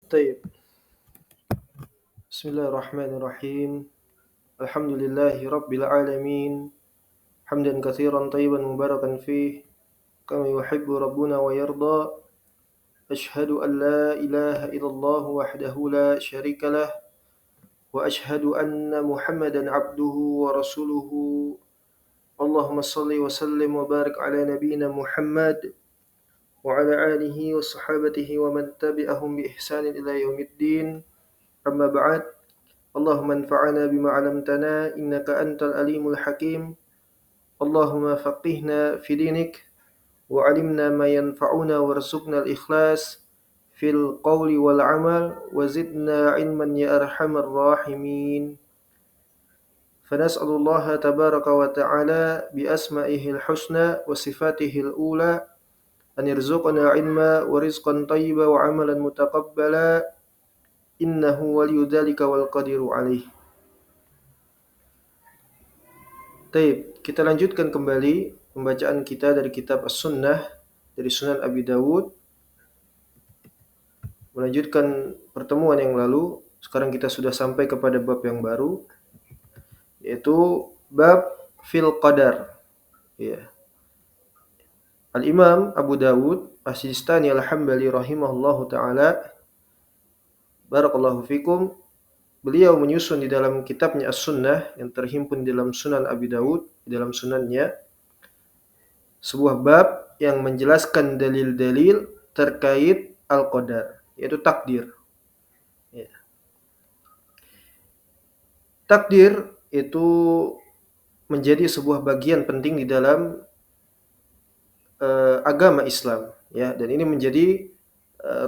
طيب. بسم الله الرحمن الرحيم. الحمد لله رب العالمين، حمدا كثيرا طيبا مباركا فيه كما يحب ربنا ويرضى. أشهد أن لا إله إلا الله وحده لا شريك له، وأشهد أن محمدا عبده ورسوله. اللهم صل وسلم وبارك على نبينا محمد وعلى آله وصحابته ومن تبعهم بإحسان إلى يوم الدين. أما بعد، اللهم انفعنا بما علمتنا إنك أنت العليم الحكيم. اللهم فقهنا في دينك وعلمنا ما ينفعنا وارزقنا الإخلاص في القول والعمل وزدنا علما يا أرحم الراحمين. فنسأل الله تبارك وتعالى بأسمائه الحسنى وصفاته الأولى أن يرزقنا علما ورزقا طيبا وعملا متقبلا، إنه ولي ذلك والقدير عليه. Baik, kita lanjutkan kembali pembacaan kita dari kitab As-Sunnah dari Sunan Abi Dawud. Melanjutkan pertemuan yang lalu, sekarang kita sudah sampai kepada bab yang baru, yaitu bab fil qadar. Ya. Al-Imam Abu Dawud As-Sijistani Al-Hambali rahimahullahu taala, barakallahu fikum, beliau menyusun di dalam kitabnya As-Sunnah yang terhimpun di dalam Sunan Abi Dawud, di dalam sunannya, sebuah bab yang menjelaskan dalil-dalil terkait al-qadar, yaitu takdir. Ya. Takdir itu menjadi sebuah bagian penting di dalam agama Islam, ya, dan ini menjadi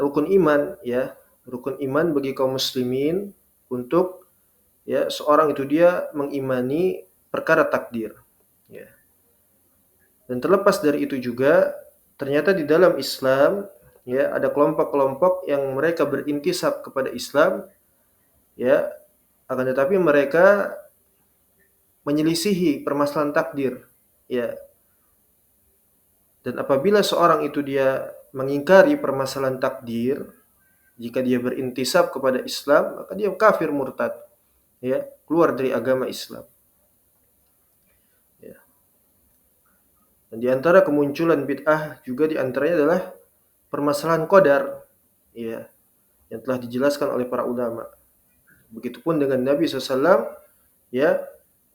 rukun iman, ya, rukun iman bagi kaum muslimin untuk, ya, seorang itu dia mengimani perkara takdir, ya. Dan terlepas dari itu juga, ternyata di dalam Islam, ya, ada kelompok-kelompok yang mereka berintisab kepada Islam, ya, akan tetapi mereka menyelisihi permasalahan takdir, ya. Dan apabila seorang itu dia mengingkari permasalahan takdir, jika dia berintisab kepada Islam, maka dia kafir murtad, ya, keluar dari agama Islam. Ya. Dan di antara kemunculan bid'ah juga di antaranya adalah permasalahan qadar, ya, yang telah dijelaskan oleh para ulama. Begitupun dengan Nabi SAW, ya,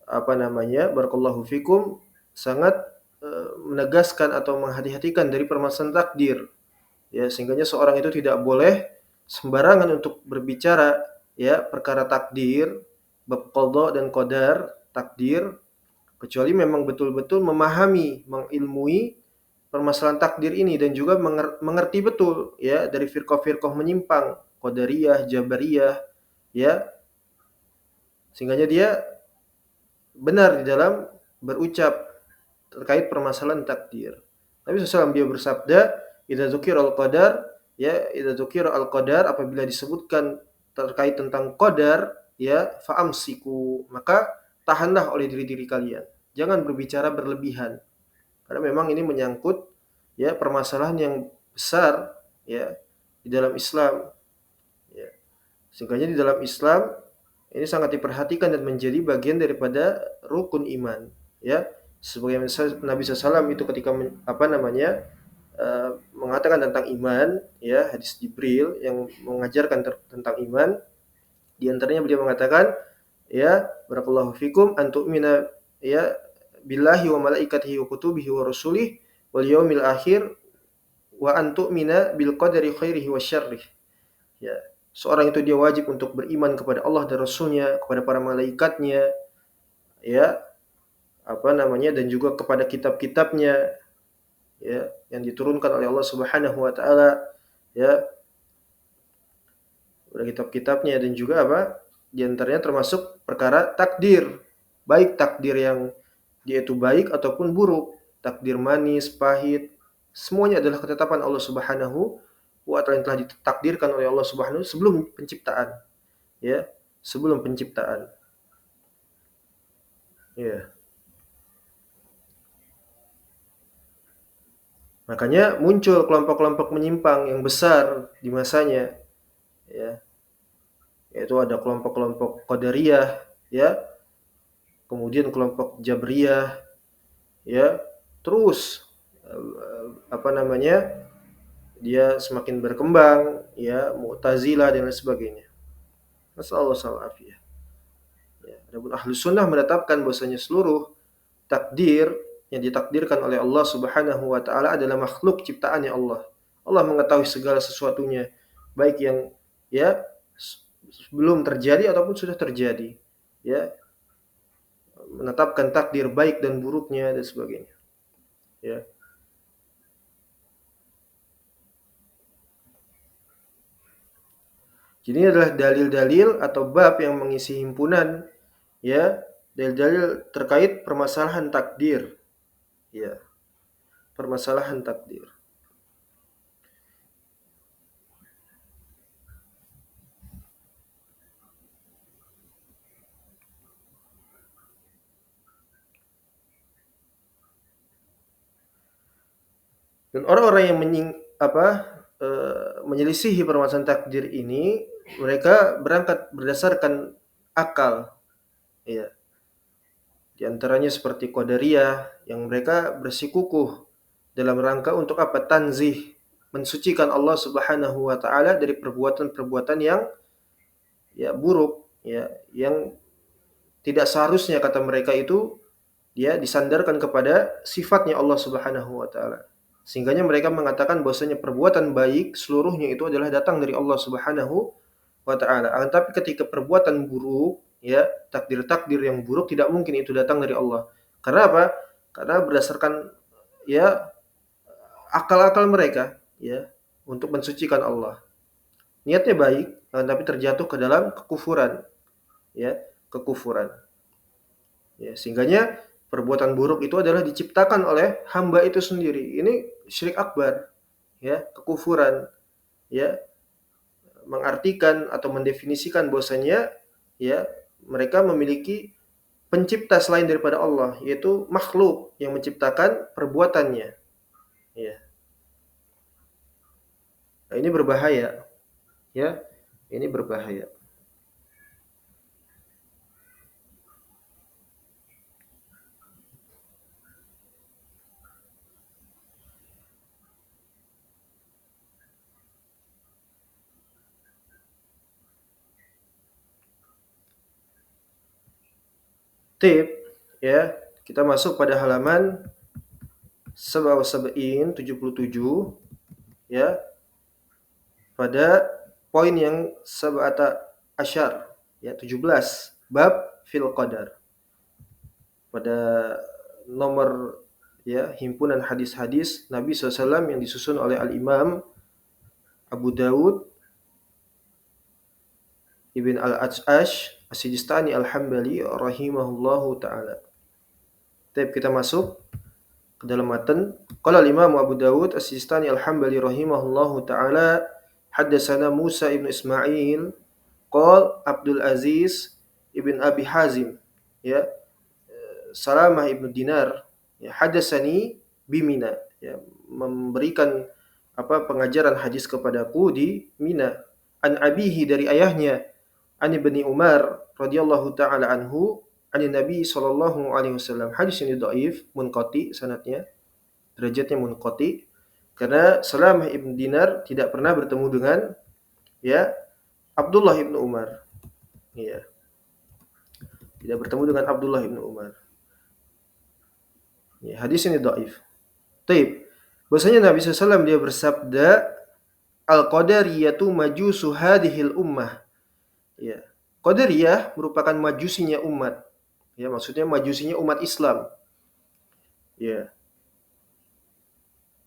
barakallahu fikum, sangat menegaskan atau menghati-hatikan dari permasalahan takdir, ya, sehingganya seorang itu tidak boleh sembarangan untuk berbicara, ya, perkara takdir, bab qada dan qadar, takdir, kecuali memang betul-betul memahami, mengilmui permasalahan takdir ini dan juga mengerti betul, ya, dari firqah-firqah menyimpang, qadariyah, jabariyah, ya, sehingganya dia benar di dalam berucap terkait permasalahan takdir. Nabi SAW dia bersabda, "Idza dzukira al-qadar, ya, idza dzukira al-qadar, apabila disebutkan terkait tentang qadar, ya, fa'amsiku, maka tahanlah oleh diri-diri kalian. Jangan berbicara berlebihan." Karena memang ini menyangkut, ya, permasalahan yang besar, ya, di dalam Islam, ya. Sehingga di dalam Islam ini sangat diperhatikan dan menjadi bagian daripada rukun iman, ya. Sebagaimana Nabi SAW itu ketika mengatakan tentang iman, ya, hadis Jibril yang mengajarkan tentang iman, di antaranya beliau mengatakan, ya, barakallahu fikum, antu'mina, ya, billahi wa malaikatihi wa kutubihi wa rusulihi wal yaumil akhir wa antu'mina bil qadari khairihi wa syarrih. Ya, seorang itu dia wajib untuk beriman kepada Allah dan Rasulnya, kepada para malaikatnya, ya, dan juga kepada kitab-kitabnya, ya, yang diturunkan oleh Allah Subhanahu wa taala, ya, kepada kitab-kitabnya, dan juga di antaranya termasuk perkara takdir, baik takdir yang dia itu baik ataupun buruk, takdir manis, pahit, semuanya adalah ketetapan Allah Subhanahu wa taala yang telah ditakdirkan oleh Allah Subhanahu sebelum penciptaan, ya, sebelum penciptaan. Ya. Makanya muncul kelompok-kelompok menyimpang yang besar di masanya, ya, yaitu ada kelompok-kelompok Qadariyah, ya, kemudian kelompok Jabriyah, ya, terus apa namanya, dia semakin berkembang, ya, Mu'tazilah dan lain sebagainya. Nasallahu alaihi. Ya, adapun Ahlus Sunnah menetapkan bahwasanya seluruh takdir yang ditakdirkan oleh Allah Subhanahu wa taala adalah makhluk ciptaannya Allah. Allah mengetahui segala sesuatunya, baik yang, ya, belum terjadi ataupun sudah terjadi. Ya, menetapkan takdir baik dan buruknya dan sebagainya. Ya. Jadi ini adalah dalil-dalil atau bab yang mengisi himpunan, ya, dalil-dalil terkait permasalahan takdir. Ya, permasalahan takdir. Dan orang-orang yang menyelisihi permasalahan takdir ini, mereka berangkat berdasarkan akal, ya. Di antaranya seperti Qadariyah yang mereka bersikukuh dalam rangka untuk apa? Tanzih, mensucikan Allah Subhanahu wa taala dari perbuatan-perbuatan yang, ya, buruk, ya, yang tidak seharusnya kata mereka itu, ya, disandarkan kepada sifatnya Allah Subhanahu wa taala. Sehingganya mereka mengatakan bahwasanya perbuatan baik seluruhnya itu adalah datang dari Allah Subhanahu wa taala. Akan tapi ketika perbuatan buruk, ya, takdir-takdir yang buruk tidak mungkin itu datang dari Allah. Karena apa? Karena berdasarkan, ya, akal-akal mereka, ya, untuk mensucikan Allah. Niatnya baik, akan tapi terjatuh ke dalam kekufuran, ya, kekufuran. Ya, sehingganya perbuatan buruk itu adalah diciptakan oleh hamba itu sendiri. Ini syirik akbar, ya, kekufuran, ya, mengartikan atau mendefinisikan bahwasanya, ya, mereka memiliki pencipta selain daripada Allah, yaitu makhluk yang menciptakan perbuatannya, ya. Nah, ini berbahaya, ya. Ini berbahaya. Tip, ya. Kita masuk pada halaman 77, ya. Pada poin yang sab'ata asyar, ya, 17, bab fil qadar. Pada nomor, ya, himpunan hadis-hadis Nabi SAW yang disusun oleh Al-Imam Abu Dawud Ibn Al-Ash'ash As-Sijistani Al-Hambali rahimahullahu ta'ala. Kita masuk ke dalam matan. Qala al-Imam Abu Dawud As-Sijistani Al-Hambali rahimahullahu ta'ala, haddatsana Musa ibn Ismail qala Abdul Aziz ibn Abi Hazim, ya, Salamah ibn Dinar, ya, hadatsani bimina, ya, memberikan pengajaran hadis kepadaku di Mina, an abihi dari ayahnya, an ibni Umar radhiyallahu taala anhu, an Nabi sallallahu alaihi wasallam. Hadis ini dhaif, munqati sanadnya, derajatnya munqati, karena Salamah ibn Dinar tidak pernah bertemu dengan, ya, Abdullah ibn Umar, ya, tidak bertemu dengan Abdullah ibn Umar. Ya, hadis ini dhaif. Taib. Bahwasanya Nabi SAW dia bersabda, al-qadariyatu majusu hadhil ummah. Ya. Qadariyah merupakan majusinya umat. Ya, maksudnya majusinya umat Islam. Ya.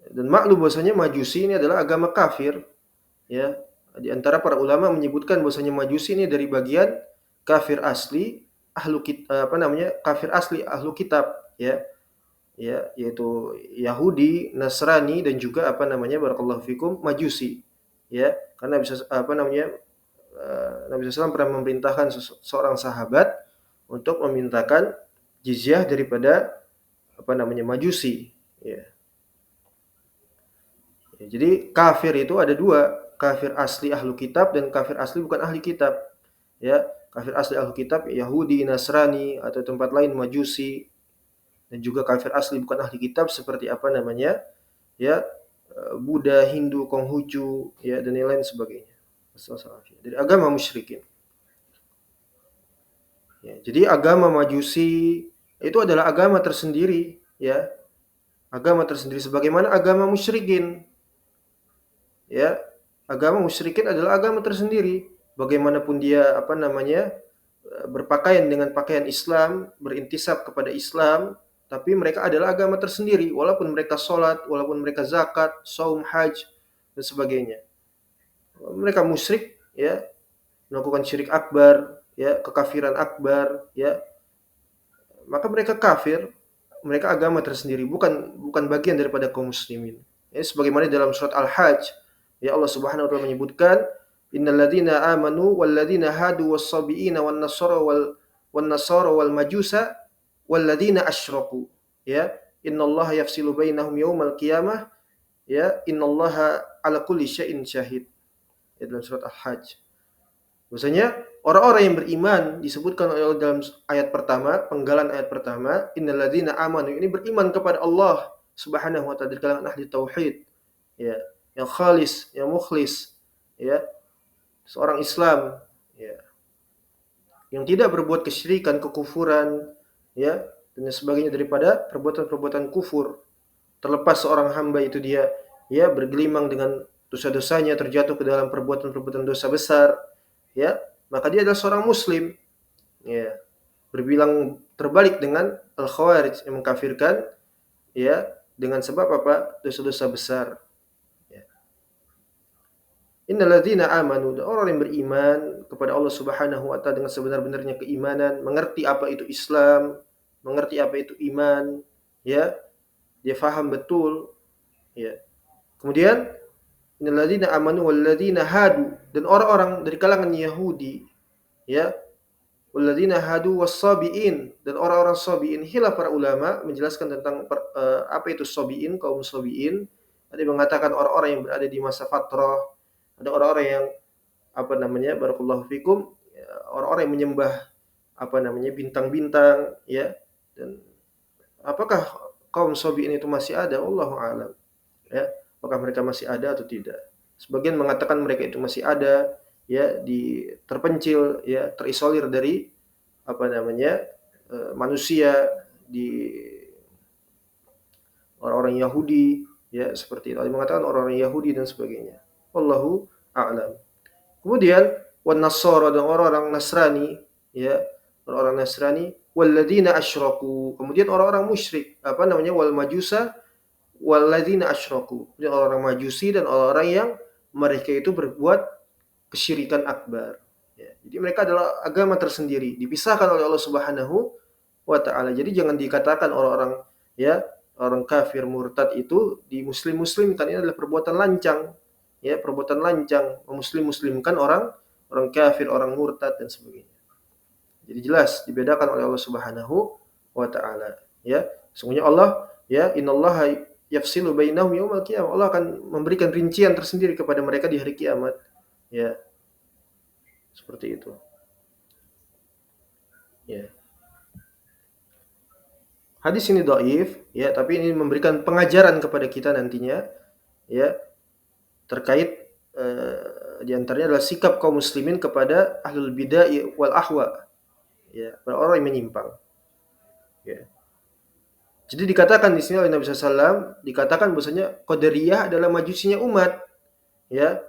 Dan maklum bahwasanya majusi ini adalah agama kafir. Ya. Di antara para ulama menyebutkan bahwasanya majusi ini dari bagian kafir asli kafir asli ahlu kitab, ya. Ya, yaitu Yahudi, Nasrani, dan juga barakallahu fikum, Majusi, ya. Karena bisa Nabi SAW pernah memerintahkan seorang sahabat untuk memintakan jizyah daripada Majusi, ya. Ya, jadi kafir itu ada dua, kafir asli ahlu kitab dan kafir asli bukan ahli kitab. ya, kafir asli Alkitab Yahudi, Nasrani, atau tempat lain Majusi, dan juga kafir asli bukan ahli kitab seperti apa namanya, ya, Buddha, Hindu, Konghucu, ya, dan lain sebagainya. Dari agama musyrikin. Ya, jadi agama Majusi itu adalah agama tersendiri, ya, agama tersendiri sebagaimana agama musyrikin, ya. Agama musyrikin adalah agama tersendiri. Bagaimanapun dia apa namanya berpakaian dengan pakaian Islam, berintisab kepada Islam, tapi mereka adalah agama tersendiri. Walaupun mereka sholat, walaupun mereka zakat, saum, haj, dan sebagainya. Mereka musyrik, ya, melakukan syirik akbar, ya, kekafiran akbar, ya, maka mereka kafir. Mereka agama tersendiri, bukan bagian daripada kaum muslimin. Ya, sebagaimana dalam surat Al-Hajj, ya, Allah Subhanahu wa taala menyebutkan, innalladzina amanu walladzina hadu was-sabiina wan-nasara wal majusa walladzina asyraku. Ya, innallaha yafsilu bainahum yaumal qiyamah, ya, innallaha ala kulli syai'in syahid. Ya, dalam surat Al-Hajj. Bahwasanya orang-orang yang beriman disebutkan oleh Allah dalam ayat pertama, penggalan ayat pertama, innalladzina amanu, ini beriman kepada Allah Subhanahu wa taala dari kalangan ahli tauhid, ya, yang khalis, yang mukhlis, ya, seorang Islam, ya, yang tidak berbuat kesyirikan, kekufuran, ya, dan sebagainya daripada perbuatan-perbuatan kufur. Terlepas seorang hamba itu dia, ya, bergelimang dengan dosa-dosanya, terjatuh ke dalam perbuatan-perbuatan dosa besar, ya, maka dia adalah seorang muslim, ya. Berbilang terbalik dengan al-khawarij yang mengkafirkan, ya, dengan sebab apa? Dosa-dosa besar, ya. Innalladzina amanu, orang yang beriman kepada Allah Subhanahu wa taala dengan sebenar-benarnya keimanan, mengerti apa itu Islam, mengerti apa itu iman, ya, dia faham betul, ya. Kemudian innalladzina amanu walladzina hadu, dan orang-orang dari kalangan Yahudi, ya, walladzina hadu was-sabiin, dan orang-orang sabiin. Khilaf para ulama menjelaskan tentang apa itu sabiin, kaum sabiin. Ada yang mengatakan orang-orang yang berada di masa fatrah, ada orang-orang yang apa namanya, barakallahu fikum, ya, orang-orang yang menyembah apa namanya bintang-bintang, ya. Dan apakah kaum sabiin itu masih ada? Wallahu a'lam, ya. Apakah mereka masih ada atau tidak? Sebagian mengatakan mereka itu masih ada, ya, terpencil, ya, terisolir dari apa namanya manusia, di orang-orang Yahudi, ya, seperti itu. Ada yang mengatakan orang-orang Yahudi dan sebagainya. Wallahu a'lam. Kemudian wan nasara, dan orang-orang Nasrani, ya, orang-orang Nasrani, walladzina asyraku, kemudian orang-orang musyrik, apa namanya, wal majusa walladzina asyraku, kemudian orang-orang Majusi dan orang-orang yang mereka itu berbuat kesyirikan akbar. Ya, jadi mereka adalah agama tersendiri, dipisahkan oleh Allah Subhanahu wa taala. Jadi jangan dikatakan orang-orang, ya, orang kafir murtad itu di muslim-muslimkan. Ini adalah perbuatan lancang, ya, perbuatan lancang, memuslim-muslimkan orang orang kafir, orang murtad dan sebagainya. Jadi jelas dibedakan oleh Allah Subhanahu wa taala, ya. Sesungguhnya Allah, ya, innallaha yafsilu bainahum yaumal qiyamah. Allah akan memberikan rincian tersendiri kepada mereka di hari kiamat, ya. Seperti itu. Ya. Hadis ini dhaif, ya, tapi ini memberikan pengajaran kepada kita nantinya, ya, terkait di antaranya adalah sikap kaum muslimin kepada ahlul bidah wal ahwa, ya, orang yang menyimpang, ya. Jadi dikatakan di sini oleh Nabi SAW, dikatakan bahwasanya Qadariyah adalah majusinya umat, ya,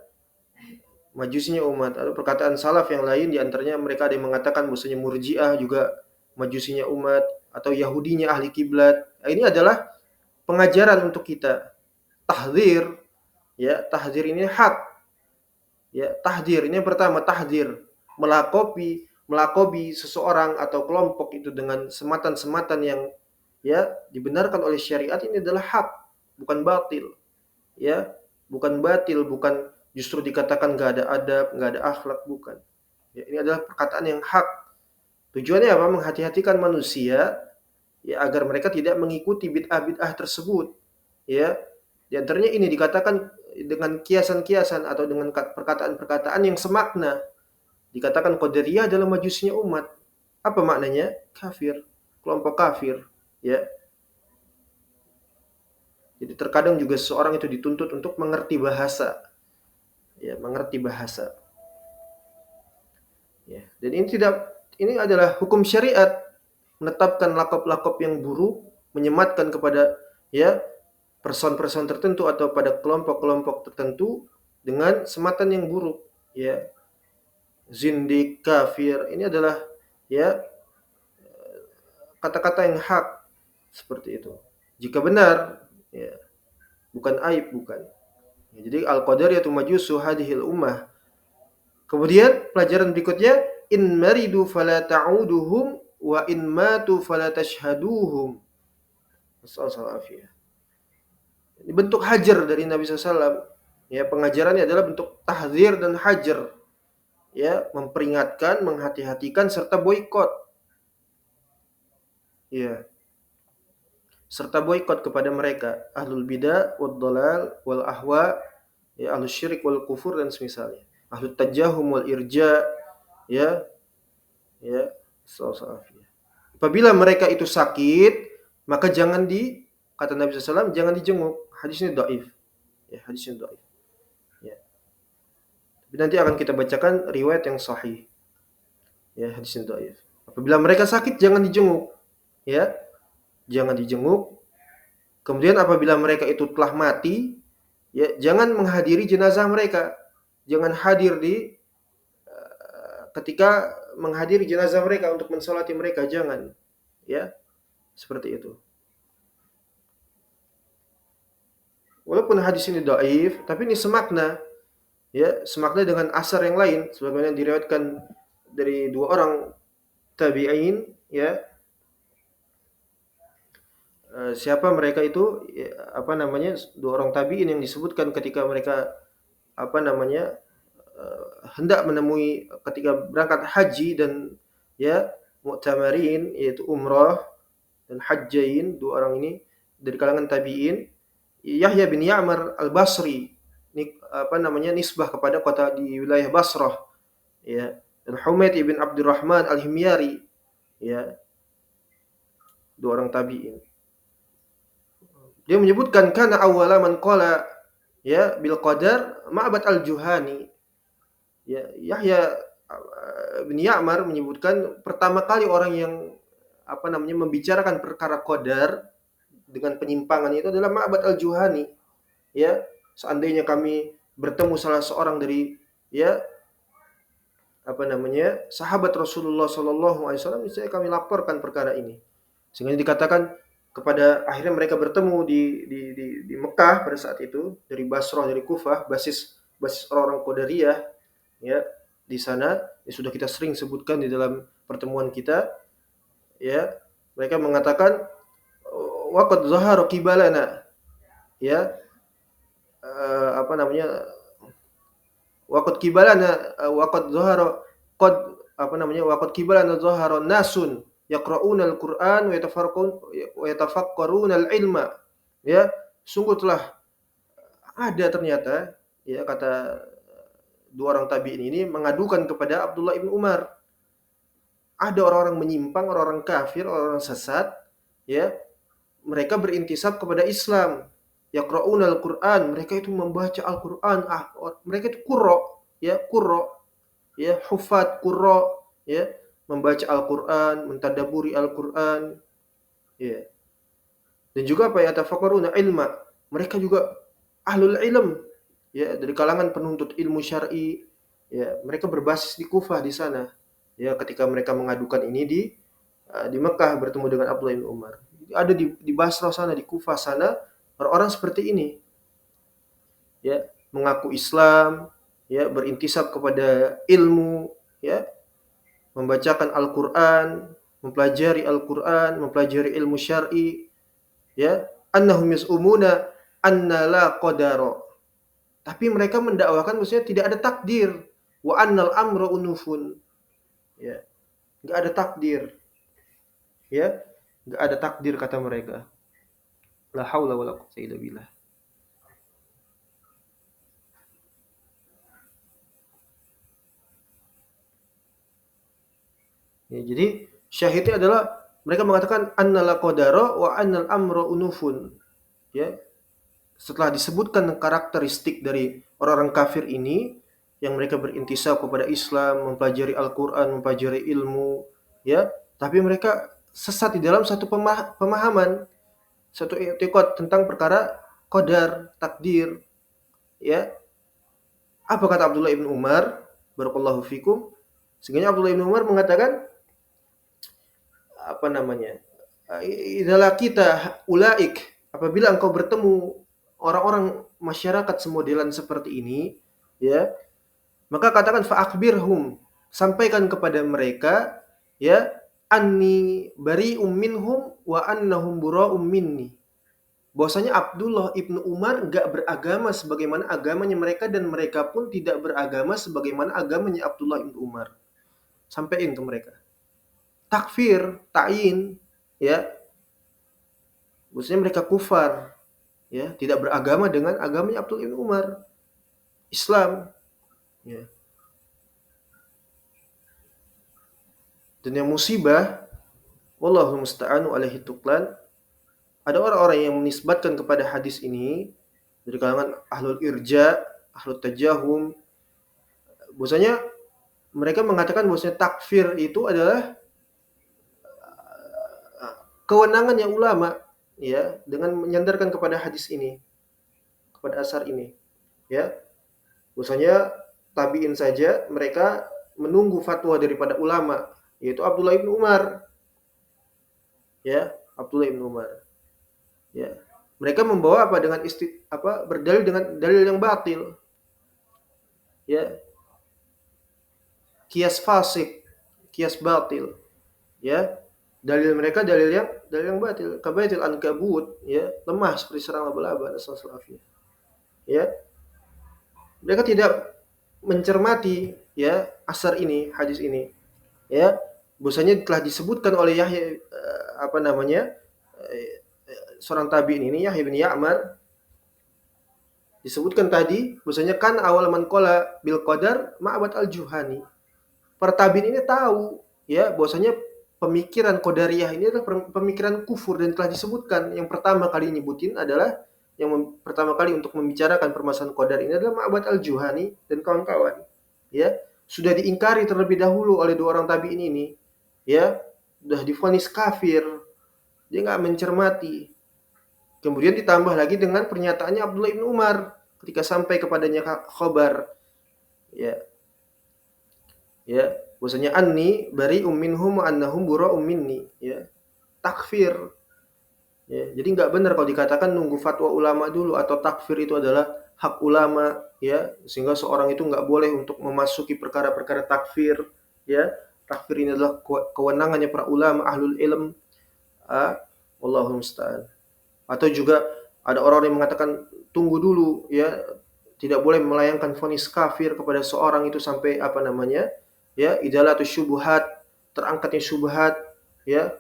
majusinya umat. Ada perkataan salaf yang lain, di antaranya mereka ada yang mengatakan bahwasanya Murji'ah juga majusinya umat, atau Yahudinya ahli kiblat. Nah, ini adalah pengajaran untuk kita. Tahdzir, ya, tahdzir ini hak. Ya, tahdzir ini yang pertama, tahdzir, melakobi seseorang atau kelompok itu dengan sematan-sematan yang, ya, dibenarkan oleh syariat, ini adalah hak, bukan batil, ya, bukan batil, bukan justru dikatakan nggak ada adab, nggak ada akhlak, bukan. Ya, ini adalah perkataan yang hak. Tujuannya apa? Menghati-hatikan manusia, ya, agar mereka tidak mengikuti bid'ah-bid'ah tersebut, ya. Di antaranya ini dikatakan dengan kiasan-kiasan atau dengan perkataan-perkataan yang semakna, Dikatakan Qadariyah adalah majusnya umat. Apa maknanya? Kafir, kelompok kafir, ya. Jadi terkadang juga seseorang itu dituntut untuk mengerti bahasa, ya, mengerti bahasa. Ya. Dan ini adalah hukum syariat, menetapkan lakop-lakop yang buruk, menyematkan kepada, ya, person-person tertentu atau pada kelompok-kelompok tertentu dengan sematan yang buruk, ya. Zindik, kafir, ini adalah, ya, kata-kata yang hak seperti itu. Jika benar, ya, bukan aib, bukan. Ya, jadi al-qadariyatu majusu hadhil ummah. Kemudian pelajaran berikutnya, in maridu fala ta'uduhum wa in matu fala tashhaduhum. Wassallallahu. Ini bentuk hajar dari Nabi SAW. Ya, pengajarannya adalah bentuk tahzir dan hajar. Ya, memperingatkan, menghati-hatikan serta boikot. Ya, serta boikot kepada mereka ahlul bidah wad dalal wal ahwa, ya, ahlus syirik wal kufur dan semisalnya. Ahlut tajahum wal irja, ya, ya, sallallahu. Apabila mereka itu sakit, maka jangan kata Nabi SAW, jangan dijenguk. Hadisnya dhaif. Ya, hadisnya dhaif. Ya. Tapi nanti akan kita bacakan riwayat yang sahih. Ya, hadisnya dhaif. Apabila mereka sakit, jangan dijenguk. Ya, jangan dijenguk. Kemudian apabila mereka itu telah mati, ya, jangan menghadiri jenazah mereka. Jangan hadir ketika menghadiri jenazah mereka untuk mensolati mereka, jangan. Ya, seperti itu. Walaupun hadis ini dhaif, tapi ini semakna, ya, semakna dengan asar yang lain sebagaimana diriwayatkan dari dua orang tabi'in, ya. Siapa mereka itu, ya, apa namanya, dua orang tabi'in yang disebutkan ketika mereka, apa namanya, hendak menemui ketika berangkat haji dan, ya, mu'tamarin, yaitu umrah dan hajjain, dua orang ini dari kalangan tabi'in. Yahya bin Ya'mar al-Basri, ini apa namanya, nisbah kepada kota di wilayah Basrah, ya, dan Humaid ibn Abdurrahman al-Himyari, ya, dua orang tabi'in. Dia menyebutkan kana awwala man qala, ya, bil qadar Ma'bad al-Juhani. Ya, Yahya bin Ya'mar menyebutkan pertama kali orang yang, apa namanya, membicarakan perkara qadar dengan penyimpangan itu adalah Ma'bad al-Juhani. Ya, seandainya kami bertemu salah seorang dari, ya, apa namanya, sahabat Rasulullah sallallahu alaihi wasallam, misalnya kami laporkan perkara ini. Sehingga dikatakan kepada, akhirnya mereka bertemu di Mekah pada saat itu, dari Basrah, dari Kufah, basis orang-orang Qadariyah, ya, di sana, ya, sudah kita sering sebutkan di dalam pertemuan kita, ya. Mereka mengatakan waqad zahara qibalana, ya, apa namanya, waqad kibalana waqad zahara qad apa namanya waqad kibalana zahara nasun yaqra'una al-Qur'an wa yatafakkaruna al-ilma. Ya, sungguh telah ada ternyata, ya, kata dua orang tabi'in ini mengadukan kepada Abdullah bin Umar. Ada orang-orang menyimpang, orang-orang kafir, orang-orang sesat, ya, mereka berintisab kepada Islam. Yaqra'una al-Qur'an, mereka itu membaca Al-Qur'an, mereka itu qurra, ya, qurra, ya, hufat, qurra, ya, membaca Al-Qur'an, mentadabburi Al-Qur'an, ya. Dan juga apa, ya, tafakkaruna ilma, mereka juga ahlul ilm, ya, dari kalangan penuntut ilmu syar'i, ya, mereka berbasis di Kufah di sana. Ya, ketika mereka mengadukan ini di Mekah bertemu dengan Abdullah bin Umar. Ada di Basrah sana, di Kufah sana, orang-orang seperti ini, ya, mengaku Islam, ya, berintisab kepada ilmu, ya, membacakan Al-Qur'an, mempelajari Al-Qur'an, mempelajari ilmu syar'i, ya, annahum yas'umuna anna la qadara. Tapi mereka mendakwakan maksudnya tidak ada takdir, wa annal amra unufun. Ya, enggak ada takdir. Ya, enggak ada takdir kata mereka. La haula wala quwwata illa billah. Ya, jadi syahidnya adalah mereka mengatakan annal qadara wa annal amra unufun. Ya, setelah disebutkan karakteristik dari orang-orang kafir ini yang mereka berintisab kepada Islam, mempelajari Al-Qur'an, mempelajari ilmu, ya, tapi mereka sesat di dalam satu pemahaman, satu i'tiqad tentang perkara qadar, takdir, ya. Apa kata Abdullah ibn Umar? Barakallahu fikum. Sehingga Abdullah ibn Umar mengatakan apa namanya? Idalah kita ulaik, apabila engkau bertemu orang-orang masyarakat semodelan seperti ini, ya, maka katakan fa'akhbirhum, sampaikan kepada mereka, ya, anni bari'um minhum wa annahum bura'um minni. Bahwasanya Abdullah ibnu Umar enggak beragama sebagaimana agamanya mereka dan mereka pun tidak beragama sebagaimana agamanya Abdullah ibnu Umar. Sampaikan ke mereka. Takfir, ta'yin, ya, maksudnya mereka kufar, ya, tidak beragama dengan agamanya Abdullah ibnu Umar, Islam, ya. Dan yang musibah, wallahu musta'anu alaihi tuklan, ada orang-orang yang menisbatkan kepada hadis ini dari kalangan ahlul irja, ahlul tajahum, bahwasanya mereka mengatakan bahwasanya takfir itu adalah kewenangannya ulama, ya, dengan menyandarkan kepada hadis ini, kepada asar ini, ya. Bahwasanya tabi'in saja mereka menunggu fatwa daripada ulama, yaitu Abdullah ibnu Umar, ya, Abdullah ibnu Umar, ya. Mereka membawa apa dengan berdalil dengan dalil yang batil, ya, kias fasik, kias batil, ya. Dalil mereka dalil yang batil, kabaitil ankabut, ya, lemah seperti serang laba-laba, nasallallahu, ya. Mereka tidak mencermati, ya, asar ini, hadis ini, ya. Bahwasanya telah disebutkan oleh Yahya seorang tabi'in ini, Yahya bin Ya'mar, disebutkan tadi bahwasanya kan awal man qala bil qadar Ma'bad al-Juhani. Para tabi'in ini tahu, ya, bahwasanya pemikiran qadariyah ini adalah pemikiran kufur dan telah disebutkan. Yang pertama kali nyebutin adalah pertama kali untuk membicarakan permasalahan qadar ini adalah Ma'bad al-Juhani dan kawan-kawan, ya. Sudah diingkari terlebih dahulu oleh dua orang tabi'in ini, ya, sudah divonis kafir, dia nggak mencermati. Kemudian ditambah lagi dengan pernyataannya Abdullah ibn Umar ketika sampai kepadanya khabar, ya, ya, bahwasanya anni bari'um minhum wa annahum bura'um minni, ya, takfir, ya. Jadi nggak benar kalau dikatakan nunggu fatwa ulama dulu atau takfir itu adalah hak ulama, ya, sehingga seorang itu nggak boleh untuk memasuki perkara-perkara takfir, ya. Takfir ini adalah kewenangannya para ulama ahlul ilm, wallahu musta'an. Atau juga ada orang yang mengatakan tunggu dulu, ya, tidak boleh melayangkan vonis kafir kepada seorang itu sampai ya, idalatus syubhat, terangkatnya syubhat, ya,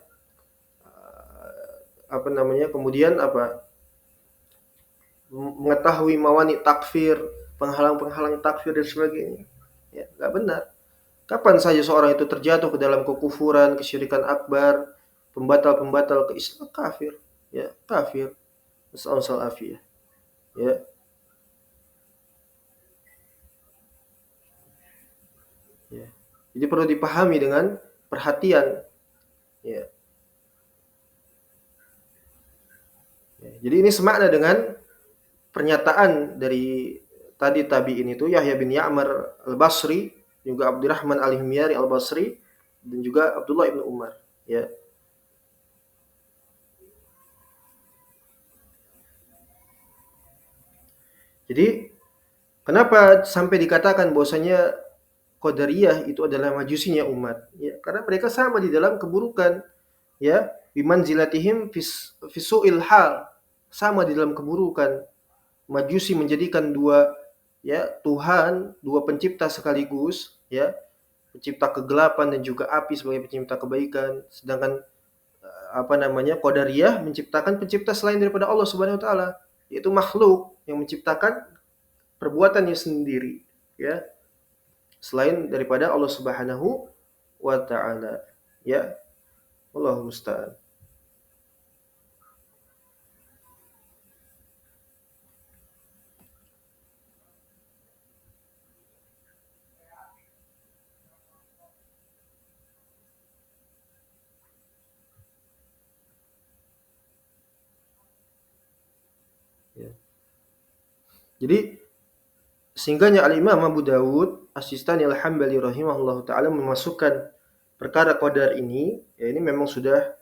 kemudian mengetahui mawani takfir, penghalang-penghalang takfir dan sebagainya, ya, nggak benar. Kapan saja seorang itu terjatuh ke dalam kekufuran, kesyirikan akbar, pembatal-pembatal keislaman, kafir, ya, kafir. Nasallahu afiyah, ya. Ya. Jadi perlu dipahami dengan perhatian, ya. Ya. Jadi ini semakna dengan pernyataan dari tadi tabi'in itu Yahya bin Ya'mar al-Basri, juga Abdurrahman al-Himyari al-Basri, dan juga Abdullah ibn Umar, ya. Jadi kenapa sampai dikatakan bahwasanya Qadariyah itu adalah majusinya umat? Ya, karena mereka sama di dalam keburukan, ya, bimanzilatihim fisu'il hal, sama di dalam keburukan. Majusi menjadikan dua, ya, Tuhan, dua pencipta sekaligus, ya, pencipta kegelapan dan juga api sebagai pencipta kebaikan. Sedangkan Qadariyah menciptakan pencipta selain daripada Allah Subhanahu wa taala, yaitu makhluk yang menciptakan perbuatannya sendiri, ya, selain daripada Allah Subhanahu wa taala. Ya, Allahu musta'an. Ya. Jadi sehingganya Al-Imam Abu Dawud As-Sistani Al-Hambali rahimahullahu taala memasukkan perkara qadar ini, ya ini memang sudah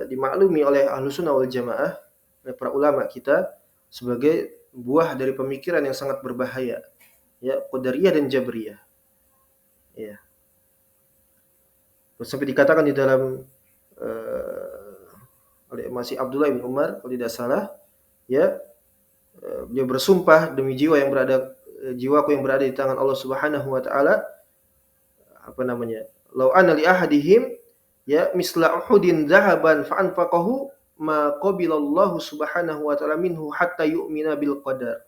dimaklumi oleh Ahlussunnah wal Jamaah, oleh para ulama kita sebagai buah dari pemikiran yang sangat berbahaya, ya Qadariyah dan Jabriyah. Ya. Sampai dikatakan di dalam oleh masih Abdullah bin Umar kalau tidak salah, ya dia bersumpah demi jiwaku yang berada di tangan Allah Subhanahu wa taala, apa namanya? Lau anna li ahadihim ya misla Uhudin zahaban fa anfaqahu ma qabilallahu Subhanahu wa taala minhu hatta yu'mina bil qadar.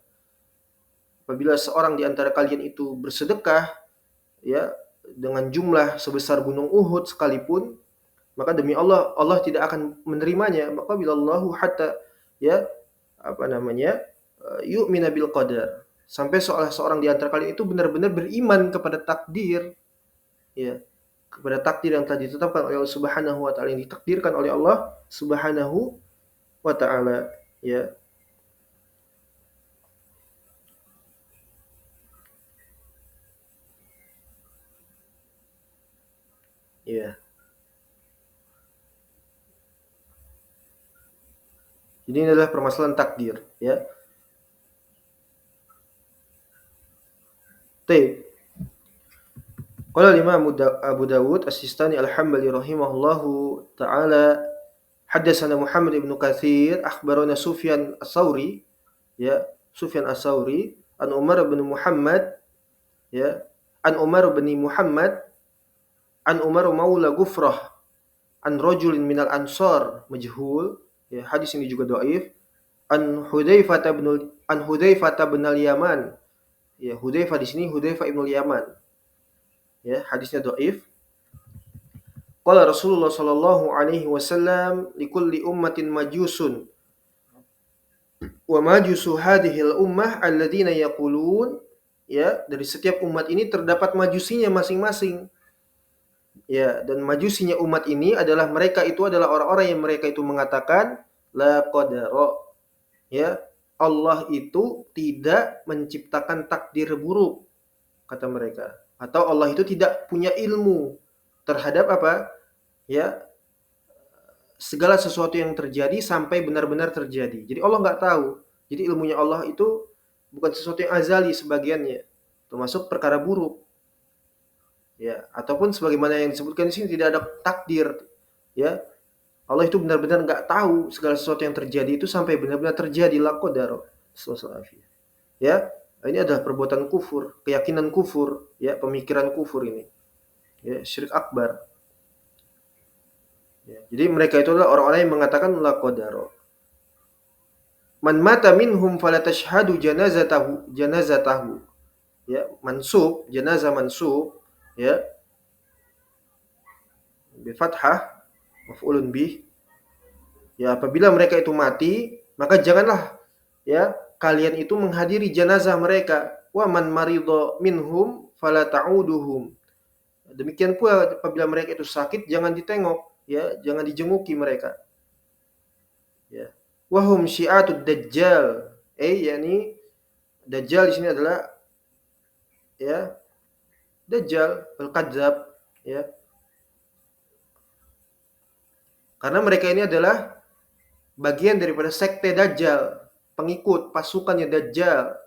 Apabila seorang di antara kalian itu bersedekah ya dengan jumlah sebesar gunung Uhud sekalipun, maka demi Allah Allah tidak akan menerimanya. Maka bilallahu hatta ya apa namanya? Yu'mina bil qadar. Sampai seorang di antara kalian itu benar-benar beriman kepada takdir, ya, kepada takdir yang telah ditetapkan oleh Allah Subhanahu wa taala, yang ditakdirkan oleh Allah Subhanahu wa taala, ya. Ya. Jadi ini adalah permasalahan takdir, ya. Baik. Qala Imam Abu Dawud As-Sistani Al-Hambali rahimahullahu taala, haddatsana Muhammad ibn Katsir akhbarana Sufyan Ats-Tsauri, ya, Sufyan Ats-Tsauri an Umar bin Muhammad, ya, an Umar bin Muhammad an Umar maula Gufrah an rajulin minal ansar majhul, ya, hadis ini juga dhaif. An Hudzaifah bin al-Yaman, ya, Hudzaifah di sini Hudzaifah ibn al-Yaman, ya, hadisnya dhaif. Qala Rasulullah sallallahu alaihi wasallam likulli ummatin majusun wa majusu hadhil ummah alladzina yaqulun, ya, dari setiap umat ini terdapat majusinya masing-masing. Ya, dan majusinya umat ini adalah mereka itu adalah orang-orang yang mereka itu mengatakan la qadara. Ya, Allah itu tidak menciptakan takdir buruk, kata mereka. Atau Allah itu tidak punya ilmu terhadap apa? Ya, segala sesuatu yang terjadi sampai benar-benar terjadi. Jadi Allah nggak tahu. Jadi ilmunya Allah itu bukan sesuatu yang azali sebagiannya, termasuk perkara buruk. Ya, ataupun sebagaimana yang disebutkan di sini tidak ada takdir. Ya, Allah itu benar-benar nggak tahu segala sesuatu yang terjadi itu sampai benar-benar terjadi, la qadar. Ya, ini adalah perbuatan kufur, keyakinan kufur, ya, pemikiran kufur ini. Ya, syirik akbar. Ya, jadi mereka itu adalah orang-orang yang mengatakan la qadar. Man mata minhum fala tashhadu janazatahu. Ya, mansub, jenazah mansub, ya, bi fathah maf'ulun bih. Ya, apabila mereka itu mati, maka janganlah, ya, kalian itu menghadiri jenazah mereka. Wa man maridha minhum fala ta'uduhum. Demikian pula apabila mereka itu sakit, jangan ditengok, ya, jangan dijenguki mereka. Ya. Wahum syi'atud dajjal. Yani dajjal di sini adalah, ya, dajjal al-kadzab, ya. Karena mereka ini adalah bagian daripada sekte Dajjal, pengikut pasukannya Dajjal.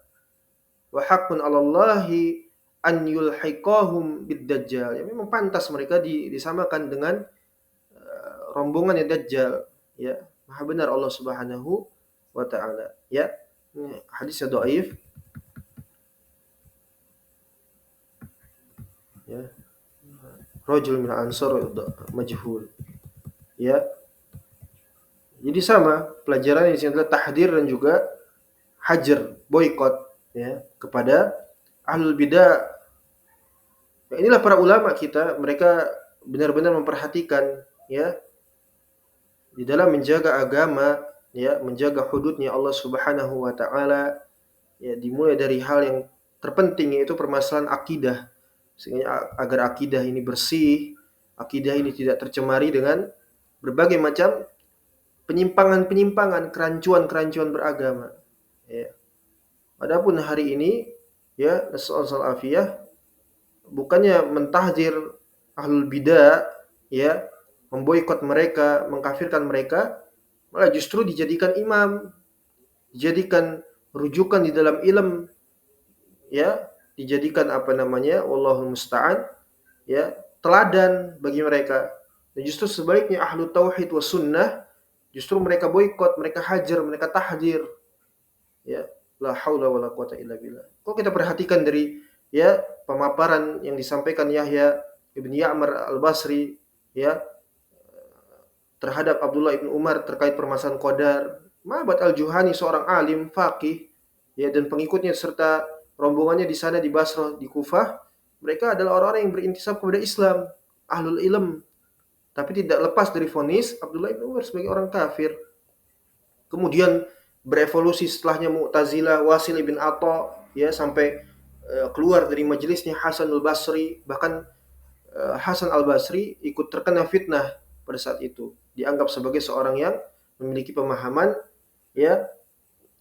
Wa haqqun 'alallahi an yulhiqahum bid-Dajjal. Ya, memang pantas mereka disamakan dengan rombongannya Dajjal, ya. Maha benar Allah Subhanahu wa taala, ya. Ini hadisnya dhaif, ya. Rajul min ansar majhul, ya. Jadi sama, pelajaran di sini adalah tahdir dan juga hajar, boykot, ya, kepada ahlul bidah. Ya, inilah para ulama kita, mereka benar-benar memperhatikan, ya, di dalam menjaga agama, ya, menjaga hududnya Allah Subhanahu wa taala, ya, dimulai dari hal yang terpenting yaitu permasalahan akidah. Sehingga agar akidah ini bersih, akidah ini tidak tercemari dengan berbagai macam penyimpangan-penyimpangan, kerancuan-kerancuan beragama. Ya. Adapun hari ini, ya, nasallallahu afiyah, bukannya mentahdir ahlul bidah, ya, memboikot mereka, mengkafirkan mereka, malah justru dijadikan imam, dijadikan rujukan di dalam ilmu, ya, dijadikan apa namanya, wallahul musta'an, ya, teladan bagi mereka. Dan justru sebaliknya ahlu tauhid was sunnah, justru mereka boikot, mereka hajar, mereka tahdir, ya, la haula wala quwata illa billah. Kok kita perhatikan dari, ya, pemaparan yang disampaikan Yahya ibn Ya'mar al-Basri, ya, terhadap Abdullah ibn Umar terkait permasalahan qadar. Ma'bad al-Juhani seorang alim faqih, ya, dan pengikutnya serta rombongannya di sana di Basrah, di Kufah, mereka adalah orang-orang yang berintisab kepada Islam, ahlul ilm, tapi tidak lepas dari vonis Abdullah ibn Umar sebagai orang kafir. Kemudian berevolusi setelahnya Mu'tazilah, Wasil ibn Atha, ya, sampai keluar dari majelisnya Hasan al-Basri. Bahkan Hasan al-Basri ikut terkena fitnah pada saat itu. Dianggap sebagai seorang yang memiliki pemahaman, ya,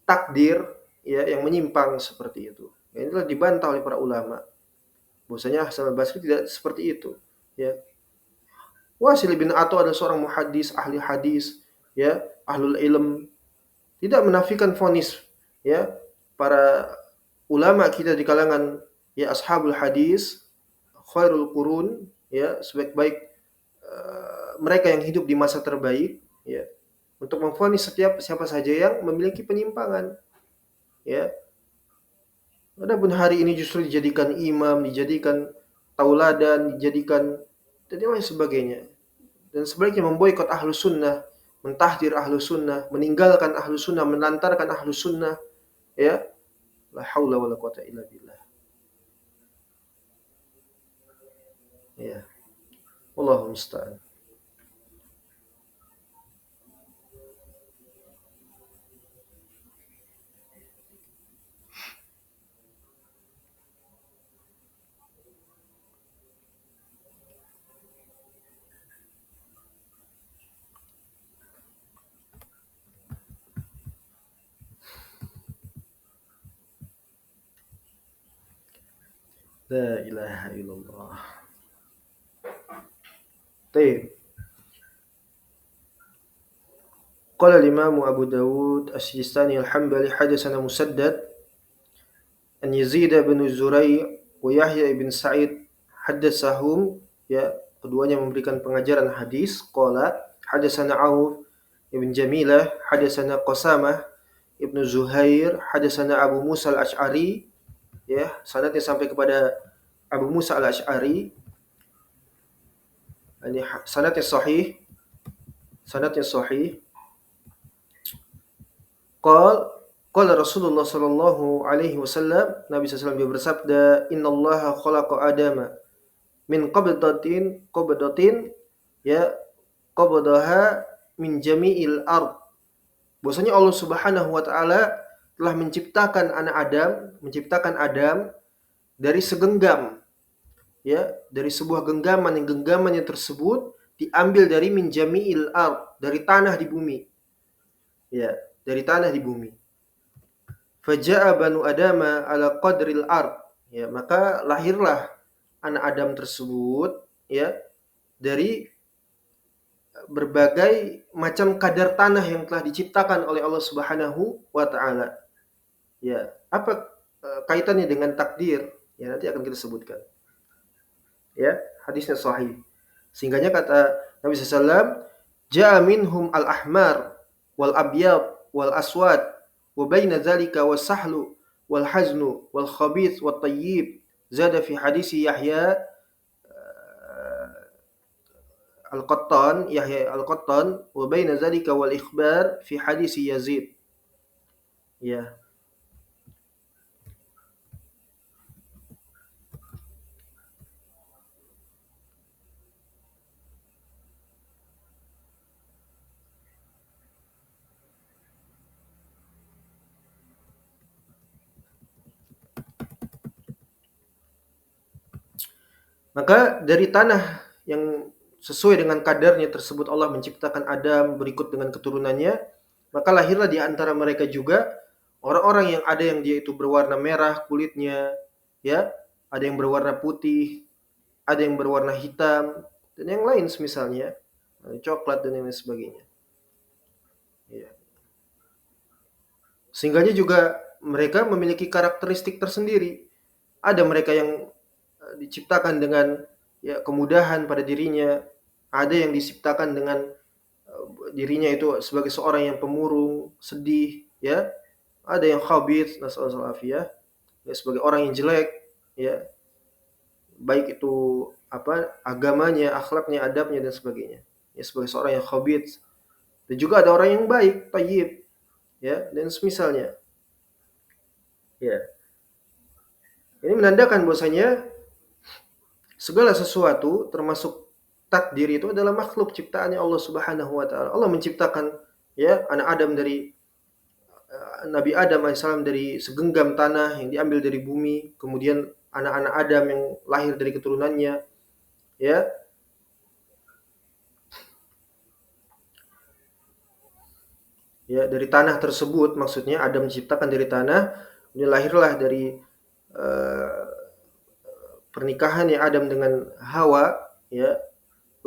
takdir, ya, yang menyimpang seperti itu. Ya, inilah dibantah oleh para ulama. Bahwasanya Hasan al-Basri tidak seperti itu, ya. Wasil bin Atha adalah seorang muhaddis, ahli hadis, ya, ahlul ilm, tidak menafikan vonis, ya, para ulama kita di kalangan, ya, ashabul hadis, khairul qurun, ya, sebaik-baik mereka yang hidup di masa terbaik, ya, untuk memvonis setiap siapa saja yang memiliki penyimpangan, ya. Adapun hari ini justru dijadikan imam, dijadikan tauladan, dijadikan dan lain sebagainya. Dan sebaliknya memboikot ahlu sunnah, mentahdir ahlu sunnah, meninggalkan ahlu sunnah, melantarkan ahlu sunnah, ya, la haula wala quwata illa billah. Ya, Allahu musta'an. La ilaha illallah. Taib. Qala al-Imam Abu Dawud As-Sijistani al-Hanbali hadatsana Musaddad an Yazid bin Zurai' wa Yahya ibn Sa'id hadatsahum, ya, keduanya memberikan pengajaran hadis. Qala hadatsana Auf ibn Jamilah hadatsana Qasamah ibn Zuhair hadatsana Abu Musa al-Asy'ari, ya, sanadnya sampai kepada Abu Musa al-Asy'ari. Ini sanadnya sahih, sanadnya sahih. Qala Rasulullah sallallahu alaihi wasallam, Nabi SAW dia bersabda, "Innallaha khalaqa Adama min qabdatin, ya, qabdaha min jami'il ard." Bahwasanya Allah Subhanahu wa taala telah menciptakan Adam dari segenggam, ya, dari sebuah genggaman yang genggamannya tersebut diambil dari min jami'il ard, dari tanah di bumi. Ya, dari tanah di bumi. Faja'a banu Adama ala qadril ard. Ya, maka lahirlah anak Adam tersebut, ya, dari berbagai macam kadar tanah yang telah diciptakan oleh Allah Subhanahu wa taala. Ya, apa kaitannya dengan takdir? Ya, nanti akan kita sebutkan. Ya, hadisnya sahih. Sehingganya kata Nabi SAW, "Ja'a minhum al-ahmar wal abyad wal aswad wa baina dzalika was-sahlu wal haznu wal khabith wat tayyib." Zada fi hadisi Yahya al-Qattan, Yahya al-Qattan, wa baina dzalika wal ikhbar fi hadisi Yazid. Ya. Maka dari tanah yang sesuai dengan kadarnya tersebut Allah menciptakan Adam berikut dengan keturunannya, maka lahirlah di antara mereka juga orang-orang yang ada yang dia itu berwarna merah kulitnya, ya, ada yang berwarna putih, ada yang berwarna hitam, dan yang lain semisalnya, coklat dan lain sebagainya. Ya. Sehingganya juga mereka memiliki karakteristik tersendiri. Ada mereka yang diciptakan dengan ya kemudahan pada dirinya, ada yang diciptakan dengan dirinya itu sebagai seorang yang pemurung, sedih, ya. Ada yang khabith, nasallahu alafiyah, ya, sebagai orang yang jelek, ya, baik itu apa agamanya, akhlaknya, adabnya dan sebagainya. Ya, sebagai seorang yang khabith. Dan juga ada orang yang baik, thayyib, ya, dan semisalnya. Ya. Ini menandakan bahwasanya segala sesuatu termasuk takdir itu adalah makhluk ciptaannya Allah Subhanahu wa taala. Allah menciptakan ya anak Adam dari Nabi Adam alaihissalam dari segenggam tanah yang diambil dari bumi, kemudian anak-anak Adam yang lahir dari keturunannya, ya. Ya, dari tanah tersebut maksudnya Adam diciptakan dari tanah, kemudian lahirlah dari uh, pernikahan ya Adam dengan Hawa, ya,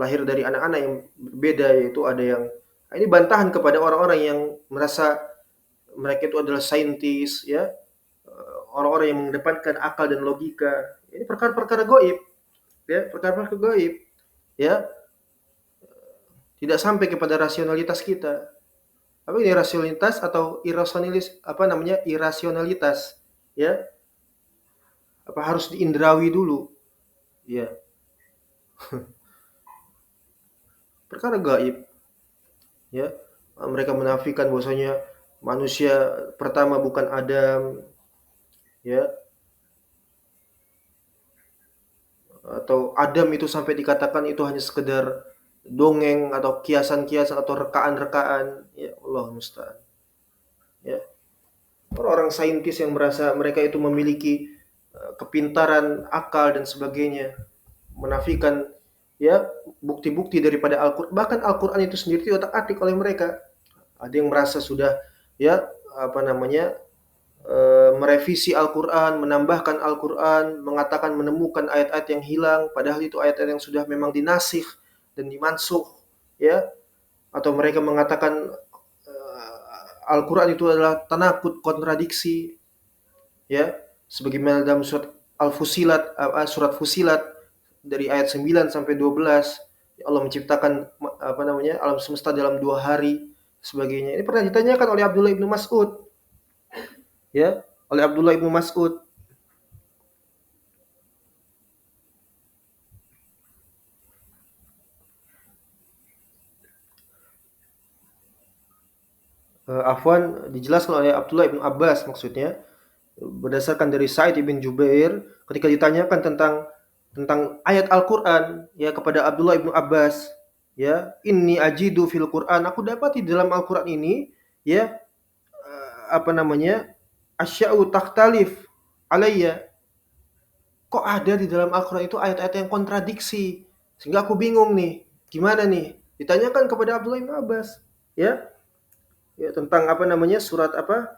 lahir dari anak-anak yang berbeda yaitu ada yang ini bantahan kepada orang-orang yang merasa mereka itu adalah saintis, ya, orang-orang yang mengedepankan akal dan logika. Ini perkara-perkara goib, ya, perkara-perkara goib, ya, tidak sampai kepada rasionalitas kita. Apa ini rasionalitas atau irasionalis? Apa namanya irasionalitas? Ya, apa harus diindrawi dulu? Ya, perkara gaib. Ya, mereka menafikan bahwasanya manusia pertama bukan Adam, ya, atau Adam itu sampai dikatakan itu hanya sekedar dongeng atau kiasan-kiasan atau rekaan-rekaan, ya Allah musta'an, ya. Orang-orang saintis yang merasa mereka itu memiliki kepintaran akal dan sebagainya menafikan ya bukti-bukti daripada Al-Qur'an, bahkan Al-Qur'an itu sendiri diotak-atik oleh mereka. Ada yang merasa sudah ya apa namanya merevisi Al-Qur'an, menambahkan Al-Qur'an, mengatakan menemukan ayat-ayat yang hilang padahal itu ayat-ayat yang sudah memang dinasikh dan dimansuh, ya, atau mereka mengatakan Al-Qur'an itu adalah tanakut, kontradiksi, ya, sebagaimana dalam surat Al-Fusilat, surat Fusilat dari ayat 9 sampai 12, Allah menciptakan apa namanya alam semesta dalam 2 hari sebagainya. Ini pernah ditanyakan oleh Abdullah ibnu Mas'ud, ya, oleh Abdullah ibnu Mas'ud. Afwan, dijelaskan oleh Abdullah ibnu Abbas maksudnya berdasarkan dari Sa'id ibn Jubair ketika ditanyakan tentang ayat Al-Qur'an ya kepada Abdullah ibnu Abbas, ya, inni ajidu fil Qur'an, aku dapati dalam Al-Qur'an ini ya apa namanya asya'u takhtalif alayya, kok ada di dalam Al-Qur'an itu ayat-ayat yang kontradiksi sehingga aku bingung nih gimana nih, ditanyakan kepada Abdullah ibnu Abbas, ya, ya tentang apa namanya surat apa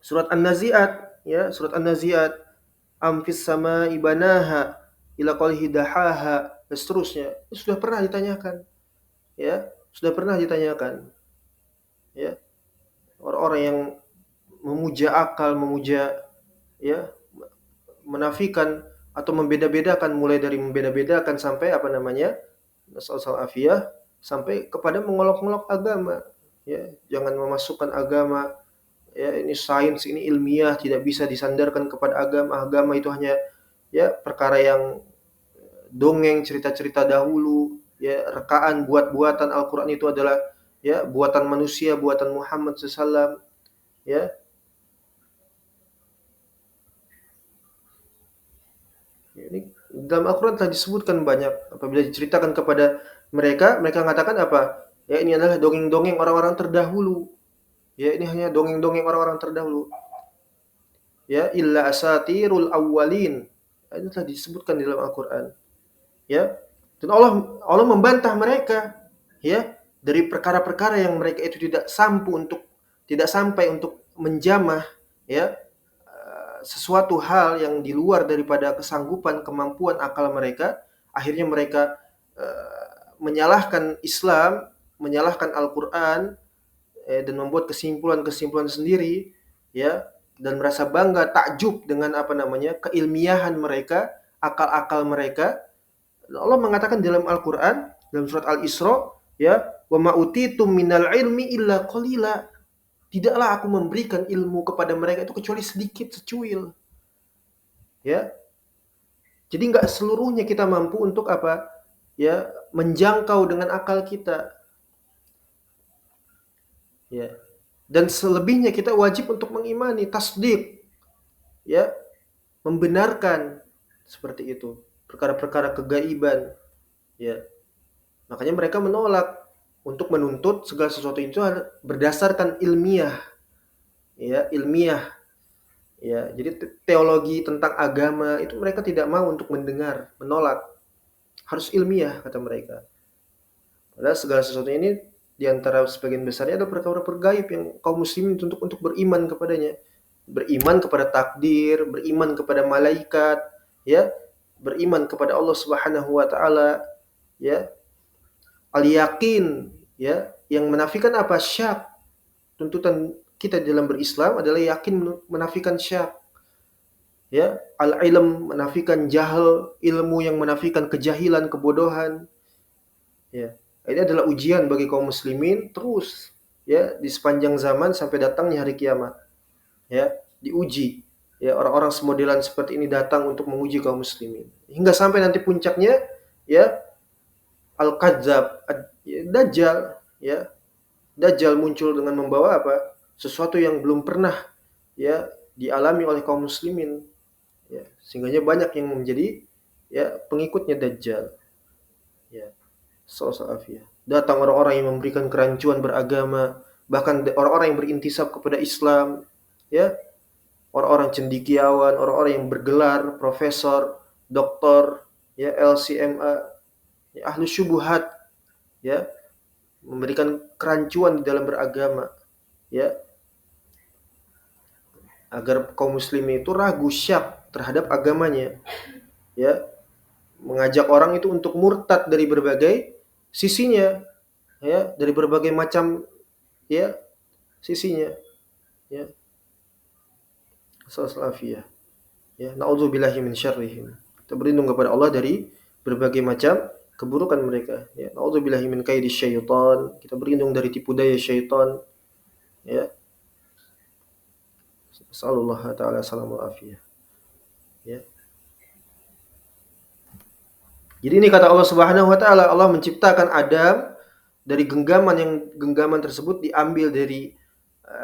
surat An-Nazi'at, ya, surat An-Nazi'at, am fis sama'i banaha ila qalihi dahaha dan seterusnya. Itu sudah pernah ditanyakan, ya, sudah pernah ditanyakan, ya. Orang-orang yang memuja akal, memuja, ya, menafikan atau membeda-bedakan, mulai dari membeda-bedakan sampai apa namanya nasallallahu afiyah, sampai kepada mengolok-olok agama, ya, jangan memasukkan agama, ya, ini sains, ini ilmiah, tidak bisa disandarkan kepada agama. Agama itu hanya ya perkara yang dongeng, cerita-cerita dahulu, ya, rekaan, buat-buatan. Al-Qur'an itu adalah ya buatan manusia, buatan Muhammad SAW, ya. Ini dalam Al-Qur'an telah disebutkan banyak apabila diceritakan kepada mereka, mereka mengatakan apa? Ya, ini adalah dongeng-dongeng orang-orang terdahulu. Ya, ini hanya dongeng-dongeng orang-orang terdahulu. Ya, illa asatirul awwalin. Itu telah disebutkan di dalam Al-Qur'an. ya. Dan Allah membantah mereka, ya, dari perkara-perkara yang mereka itu tidak sampai untuk menjamah, ya, sesuatu hal yang di luar daripada kesanggupan, kemampuan akal mereka. Akhirnya mereka menyalahkan Islam, menyalahkan Al-Qur'an, dan membuat kesimpulan-kesimpulan sendiri, ya, dan merasa bangga, takjub dengan keilmiahan mereka, akal-akal mereka. Allah mengatakan dalam Al-Qur'an, dalam surat Al-Isra, ya, "Wa ma utitum minal ilmi illa qalila." Tidaklah aku memberikan ilmu kepada mereka itu kecuali sedikit, secuil. Ya. Jadi nggak seluruhnya kita mampu untuk ya, menjangkau dengan akal kita. Ya. Dan selebihnya kita wajib untuk mengimani, tasdik, ya, membenarkan seperti itu. Perkara-perkara kegaiban, ya. Makanya mereka menolak untuk menuntut segala sesuatu itu berdasarkan ilmiah, ya, ilmiah, ya. Jadi teologi tentang agama itu mereka tidak mau untuk mendengar, menolak. Harus ilmiah kata mereka. Padahal segala sesuatu ini di antara sebagian besarnya adalah perkara-perkara gaib yang kaum muslimin untuk beriman kepadanya. Beriman kepada takdir, beriman kepada malaikat, ya, beriman kepada Allah Subhanahu wa taala, ya. Al-yaqin, ya, yang menafikan apa? Syak. Tuntutan kita dalam berislam adalah yakin menafikan syak. Ya, al-ilm menafikan jahil, ilmu yang menafikan kejahilan, kebodohan. Ya. Ini adalah ujian bagi kaum muslimin terus, ya, di sepanjang zaman sampai datangnya hari kiamat. Ya, diuji. Ya, orang-orang semodelan seperti ini datang untuk menguji kaum muslimin. Hingga sampai nanti puncaknya, ya, al-kadzab, dajjal, ya. Dajjal muncul dengan membawa apa? Sesuatu yang belum pernah, ya, dialami oleh kaum muslimin. Ya, sehingga banyak yang menjadi, ya, pengikutnya dajjal. Ya. Sallallahu. Datang orang-orang yang memberikan kerancuan beragama, bahkan orang-orang yang berintisab kepada Islam, ya, orang-orang cendekiawan, orang-orang yang bergelar profesor, doktor, ya, LCMA, ya, ahlu syubhat, ya, memberikan kerancuan di dalam beragama, ya, agar kaum muslimin itu ragu, syak terhadap agamanya, ya, mengajak orang itu untuk murtad dari berbagai sisinya, ya, dari berbagai macam, ya, sisinya, ya. Sallallahu. Ya, naudzubillahi min syarrihim. Kita berlindung kepada Allah dari berbagai macam keburukan mereka, ya. Naudzubillahi min kaidi syaitan. Kita berlindung dari tipu daya syaitan, ya. Sallallahu taala salamul afiyah. Ya. Jadi ini kata Allah Subhanahu wa taala, Allah menciptakan Adam dari genggaman tersebut diambil dari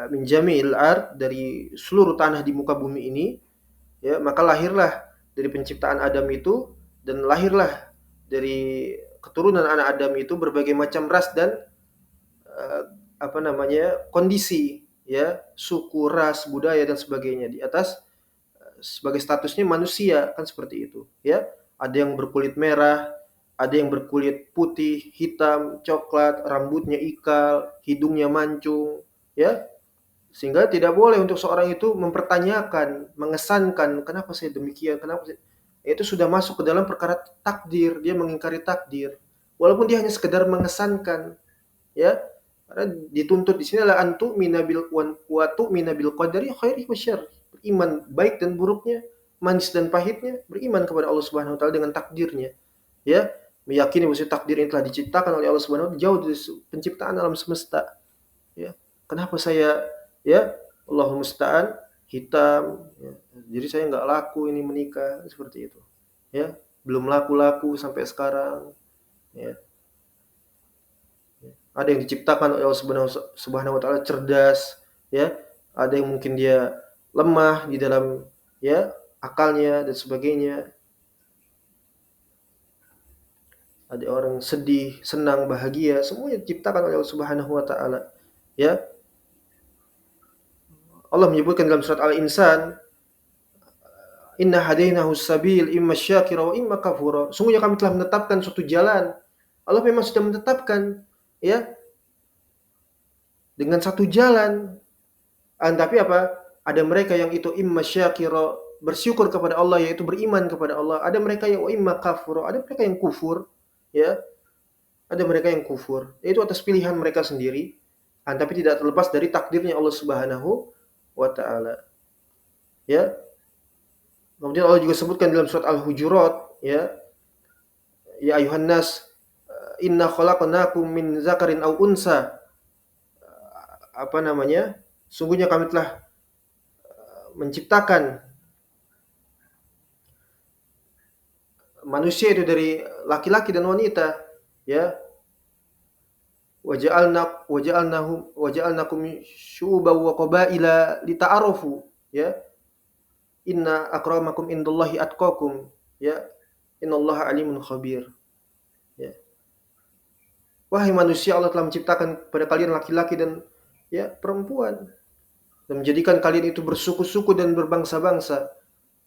min jamil ard, dari seluruh tanah di muka bumi ini, ya, maka lahirlah dari penciptaan Adam itu, dan lahirlah dari keturunan anak Adam itu berbagai macam ras dan kondisi, ya, suku, ras, budaya dan sebagainya di atas sebagai statusnya manusia, kan seperti itu, ya. Ada yang berkulit merah, ada yang berkulit putih, hitam, coklat, rambutnya ikal, hidungnya mancung, ya. Sehingga tidak boleh untuk seorang itu mempertanyakan, mengesankan, kenapa saya demikian, kenapa saya... Itu sudah masuk ke dalam perkara takdir, dia mengingkari takdir. Walaupun dia hanya sekedar mengesankan, ya. Karena dituntut di sini adalah antu minabil watu minabil qadari khairi wa syarr. Beriman baik dan buruknya, manis dan pahitnya, beriman kepada Allah Subhanahu wa taala dengan takdirnya. Ya, meyakini bahwa takdir yang telah diciptakan oleh Allah Subhanahu wa taala jauh dari penciptaan alam semesta. Ya. Kenapa saya, ya, Allahul musta'an, hitam, ya. Jadi saya nggak laku ini menikah, seperti itu. Ya, belum laku-laku sampai sekarang. Ya. Ada yang diciptakan oleh Allah Subhanahu wa taala cerdas, ya. Ada yang mungkin dia lemah di dalam, ya, akalnya dan sebagainya. Ada orang sedih, senang, bahagia, semuanya diciptakan oleh Allah Subhanahu wa taala. Ya. Allah menyebutkan dalam surat Al-Insan, Inna hadainahu sabil imma syakira wa imma kafura. Sungguhnya kami telah menetapkan suatu jalan. Allah memang sudah menetapkan, ya, dengan satu jalan. Tapi apa? Ada mereka yang itu imma syakira, bersyukur kepada Allah, yaitu beriman kepada Allah. Ada mereka yang wa imma kafura, ada mereka yang kufur, ya. Ada mereka yang kufur. Itu atas pilihan mereka sendiri. Tapi tidak terlepas dari takdirnya Allah Subhanahu wa taala. Ya. Kemudian Allah juga sebutkan dalam surat Al-Hujurat, ya, ya ayuhan nas inna khalaqnakum min zakarin aw unsa. Apa namanya? Sungguhnya kami telah menciptakan manusia itu dari laki-laki dan wanita, ya. Waja'alnakum syu'uban wa qabaila lita'arafu, ya. Inna akramakum indallahi atqakum, ya. Innallaha alimun khabir. Ya. Wahai manusia, Allah telah menciptakan pada kalian laki-laki dan, ya, perempuan, dan menjadikan kalian itu bersuku-suku dan berbangsa-bangsa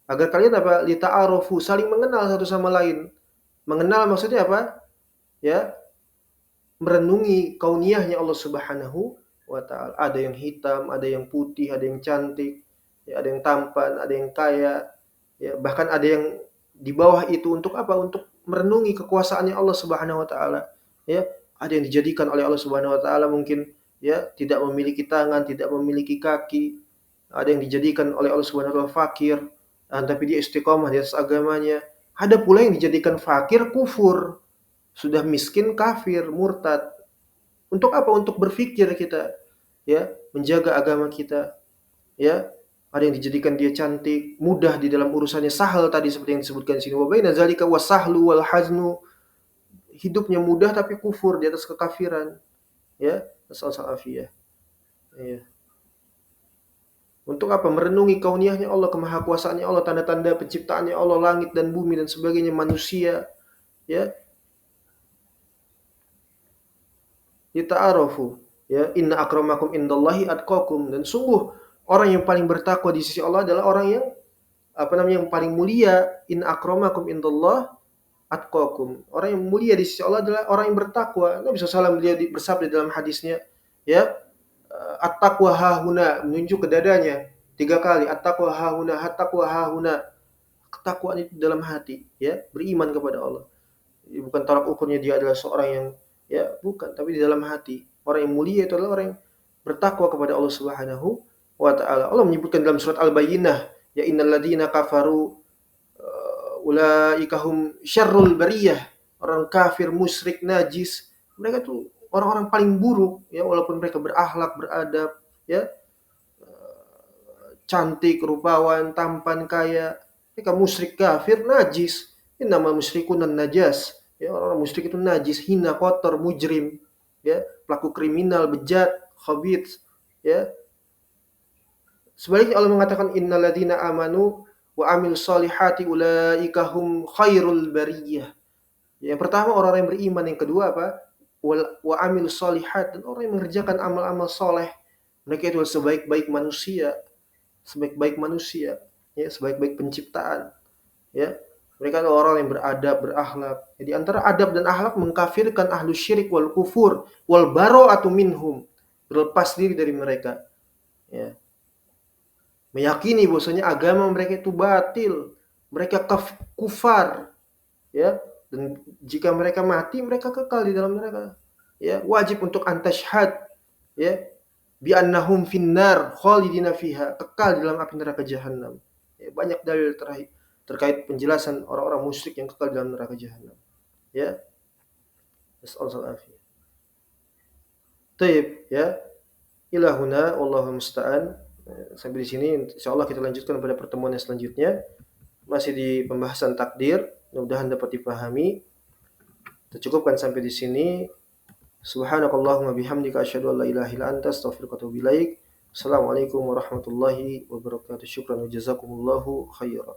agar kalian apa? Lita'arufu, saling mengenal satu sama lain. Mengenal maksudnya apa? Ya, merenungi kauniyahnya Allah Subhanahu wa taala. Ada yang hitam, ada yang putih, ada yang cantik, ya, ada yang tampan, ada yang kaya, ya, bahkan ada yang di bawah itu. Untuk apa? Untuk merenungi kekuasaannya Allah Subhanahu wa taala. Ya, ada yang dijadikan oleh Allah Subhanahu wa taala mungkin, ya, tidak memiliki tangan, tidak memiliki kaki. Ada yang dijadikan oleh Allah Subhanahu wa taala fakir, tapi dia istiqomah di atas agamanya. Ada pula yang dijadikan fakir, kufur, sudah miskin, kafir, murtad. Untuk apa? Untuk berpikir kita, ya, menjaga agama kita, ya. Ada yang dijadikan dia cantik, mudah di dalam urusannya, sahal tadi seperti yang disebutkan di sini. Wa baina zalika wasahlu wal haznu. Hidupnya mudah tapi kufur, di atas kekafiran, ya. Nasallallahu alaihi. Ya. Untuk apa? Merenungi kauniyahnya Allah, kemahakuasaannya Allah, tanda-tanda penciptaannya Allah, langit dan bumi dan sebagainya, manusia, ya. Yata'arafu, ya, inna akramakum indallahi atqakum, dan sungguh orang yang paling bertakwa di sisi Allah adalah orang yang apa namanya, yang paling mulia. Inna akramakum indallah atqakum. Orang yang mulia di sisi Allah adalah orang yang bertakwa. Nabi SAW dia bersabda dalam hadisnya, ya, at-taqwa hahuna, menunjuk ke dadanya 3 kali. At-taqwa hahuna, at-taqwa hahuna. Ketakwaan itu dalam hati, ya, beriman kepada Allah. Bukan tolak ukurnya dia adalah seorang yang, ya, bukan, tapi di dalam hati. Orang yang mulia itu adalah orang yang bertakwa kepada Allah Subhanahu wa taala. Allah menyebutkan dalam surat Al-Bayyinah, ya innal ladzina kafaru ulaika hum syarrul bariyah. Orang kafir, musyrik, najis, mereka tuh orang-orang paling buruk, ya, walaupun mereka berakhlak, beradab, ya, cantik, rupawan, tampan, kaya. Mereka musyrik, kafir, najis. Innamal musyrikuna najas. Ya, orang musyrik itu najis, hina, kotor, mujrim, ya, pelaku kriminal, bejat, khabith, ya. Sebaliknya Allah mengatakan innalladzina amanu wa amilus solihati ulaika hum khairul bariyah. Yang pertama orang yang beriman, yang kedua apa? Wa amilus solihat, dan orang yang mengerjakan amal-amal soleh. Mereka itu sebaik-baik manusia, sebaik-baik manusia, ya, sebaik-baik penciptaan, ya. Mereka adalah orang yang beradab, berakhlak. Jadi antara adab dan akhlak mengkafirkan ahlu syirik wal kufur wal bara'atu minhum, berlepas diri dari mereka, ya. Meyakini bahwasanya agama mereka itu batil, mereka kufar, ya, dan jika mereka mati mereka kekal di dalam neraka, ya. Wajib untuk antashhad, ya, bi annahum finnar khalidina fiha, kekal di dalam api neraka jahanam. Ya, banyak dalil terkait penjelasan orang-orang musyrik yang kekal di dalam neraka jahanam, ya. Nasallallahu alaihi. Taib, ya. Ilahuna wallahu musta'an. Sampai di sini insyaallah kita lanjutkan pada pertemuan yang selanjutnya. Masih di pembahasan takdir, mudah-mudahan dapat dipahami. Kita cukupkan sampai di sini. Subhanakallahumma bihamdika asyhadu an la ilaha illa anta astaghfiruka wa atubu ilaik. Assalamualaikum warahmatullahi wabarakatuh. Syukran wa jazakumullahu khairan.